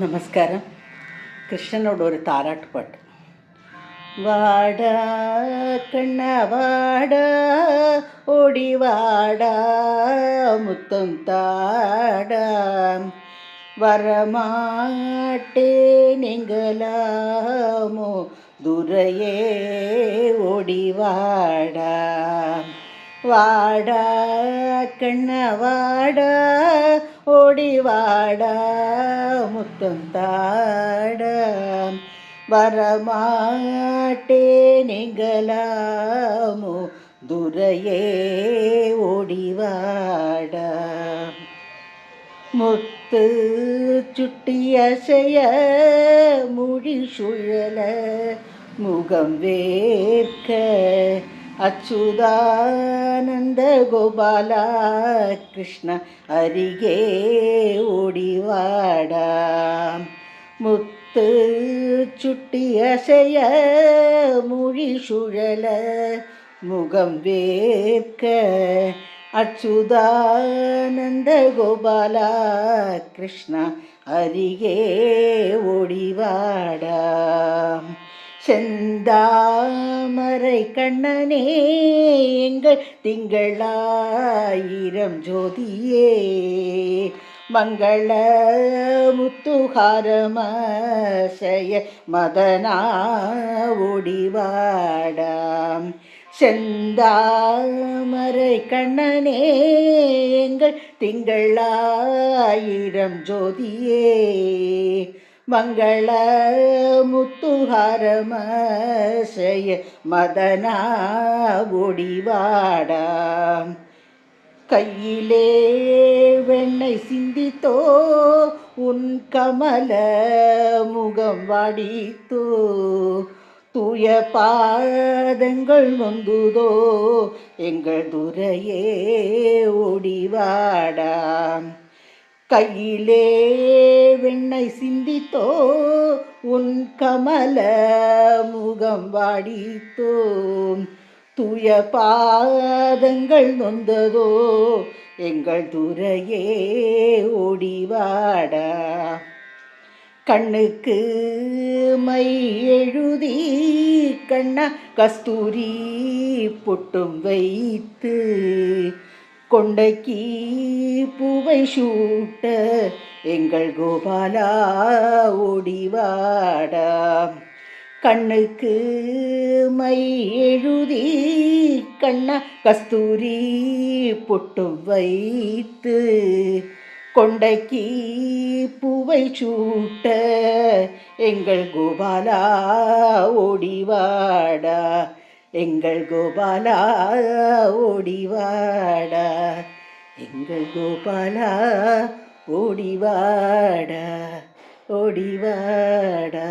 நமஸ்காரம். கிருஷ்ணனோட ஒரு தாராட்டு பாட்டு. வாடா கண்ணா வாடா, ஓடி வாடா, முத்தம் தாடா, வரமாட்டே நீங்களாமோ துரையே, ஓடி வாடா. வாடா கண்ணா வாடா, ஓடி வாடா, முத்தம் தாடா, வரமாட்டே நீங்களாமோ துரையே, ஓடி வாடா. முத்து சுட்டி அசைய, மொழி சுழல, முகம் வேர்க்க, அச்சுதானந்த கோபாலா கிருஷ்ண அருகே ஓடி வாடா. முத்து சுட்டி அசைய, மொழி சுழல, முகம் வேர்க்க, அச்சுதானந்த கோபாலா கிருஷ்ணா அருகே ஓடி வாடா. செந்தாமரை கண்ணனே எங்கள் திங்களாயிரம் ஜோதியே, மங்கள முத்துஹாரமசய மதனா ஓடி வாடா. செந்தாமரை கண்ணனே எங்கள் திங்களாயிரம் ஜோதியே, மங்கள முத்துஹாரமசய மதனா ஓடி வாடா. கையிலே வெண்ணெய் சிந்தித்தோ உன் கமல முகம் வாடித்தோ, தூய பாதங்கள் நொந்துதோ எங்கள் துரையே, ஓடி வாடா. கையிலே வெண்ணெய் சிந்தித்தோ உன் கமல முகம் வாடித்தோ, தூய பாதங்கள் நொந்ததோ எங்கள் துரையே, ஓடி வாடா. கண்ணுக்கு மை எழுதி கண்ணா கஸ்தூரி பொட்டும் வைத்து, கொண்டைக்கு பூவை சூட்ட எங்கள் கோபாலா ஓடி வாடா. கண்ணுக்கு மை எழுதி கண்ணா கஸ்தூரி பொட்டும் வைத்து, கொண்டைக்கு பூவை சூட்ட எங்கள் கோபாலா ஓடி வாடா. எங்கள் கோபாலா ஓடி வாடா. எங்கள் கோபாலா ஓடி வாடா, ஓடி வாடா.